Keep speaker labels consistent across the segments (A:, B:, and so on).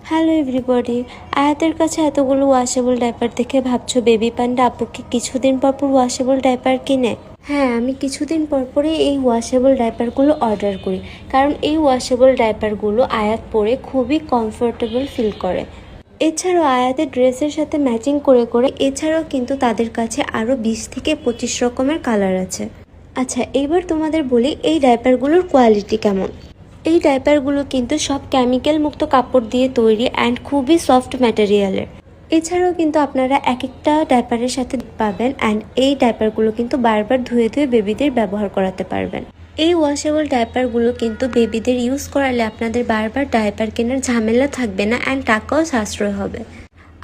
A: Hello everybody. আয়াতের কাছে এতগুলো ওয়াশেবল ডাইপার দেখে ভাবছো বেবি পান্ডা আপুকে কিছুদিন পর পর ওয়াশেবল ডাইপার কিনে? হ্যাঁ, আমি কিছুদিন পর পরে এই ওয়াশেবল ডাইপারগুলো অর্ডার করি, কারণ এই ওয়াশেবল ডাইপারগুলো আয়াত পরে খুবই কমফোর্টেবল ফিল করে। এছাড়াও আয়াতের ড্রেসের সাথে ম্যাচিং করে করে এছাড়াও কিন্তু তাদের কাছে আরও 20 থেকে 25 রকমের কালার আছে। আচ্ছা, এইবার তোমাদের বলি এই ডাইপারগুলোর কোয়ালিটি কেমন। এই ডাইপারগুলো কিন্তু সব কেমিক্যাল মুক্ত কাপড় দিয়ে তৈরি অ্যান্ড খুবই সফট ম্যাটেরিয়ালের। এছাড়াও কিন্তু আপনারা এক একটা ডাইপারের সাথে পাবেন অ্যান্ড এই ডাইপারগুলো কিন্তু বারবার ধুয়ে ধুয়ে বেবিদের ব্যবহার করাতে পারবেন। এই ওয়াশেবল ডাইপারগুলো কিন্তু বেবিদের ইউজ করালে আপনাদের বারবার ডাইপার কেনার ঝামেলা থাকবে না অ্যান্ড টাকাও সাশ্রয় হবে।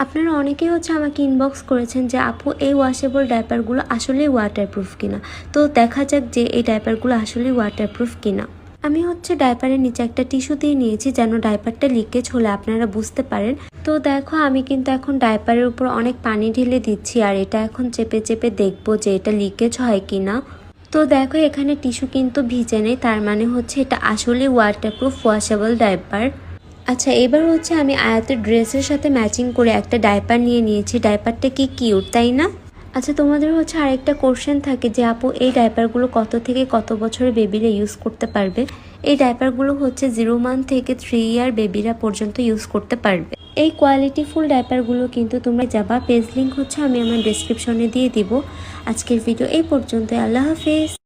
A: আপনারা অনেকেই আমাকে ইনবক্স করেছেন যে আপু এই ওয়াশেবল ডাইপারগুলো আসলেই ওয়াটারপ্রুফ কিনা। তো দেখা যাক যে এই ডাইপারগুলো আসলেই ওয়াটারপ্রুফ কিনা। আমি ডাইপারের নিচে একটা টিস্যু দিয়ে নিয়েছি যেন ডাইপারটা লিকেজ হলে আপনারা বুঝতে পারেন। তো দেখো আমি কিন্তু এখন ডাইপারের উপর অনেক পানি ঢেলে দিচ্ছি আর এটা এখন চেপে চেপে দেখবো যে এটা লিকেজ হয় কিনা। তো দেখো এখানে টিস্যু কিন্তু ভিজে নেই, তার মানে এটা আসলে ওয়াটারপ্রুফ ওয়াশেবল ডাইপার। আচ্ছা, এবার আমি আয়াতের ড্রেসের সাথে ম্যাচিং করে একটা ডাইপার নিয়ে নিয়েছি। ডাইপারটা কি কিউট, তাই না? আচ্ছা, তোমাদের আরেকটা কোশ্চেন থাকে যে আপু এই ডাইপারগুলো কত থেকে কত বছরের বেবিরা ইউজ করতে পারবে। এই ডাইপারগুলো 0 মান্থ থেকে 3 ইয়ার বেবিরা পর্যন্ত ইউজ করতে পারবে। এই কোয়ালিটিফুল ডাইপারগুলো কিন্তু তোমরা যাবা, পেজ লিঙ্ক আমি আমার ডেসক্রিপশনে দিয়ে দিব। আজকের ভিডিও এই পর্যন্ত। আল্লাহ হাফেজ।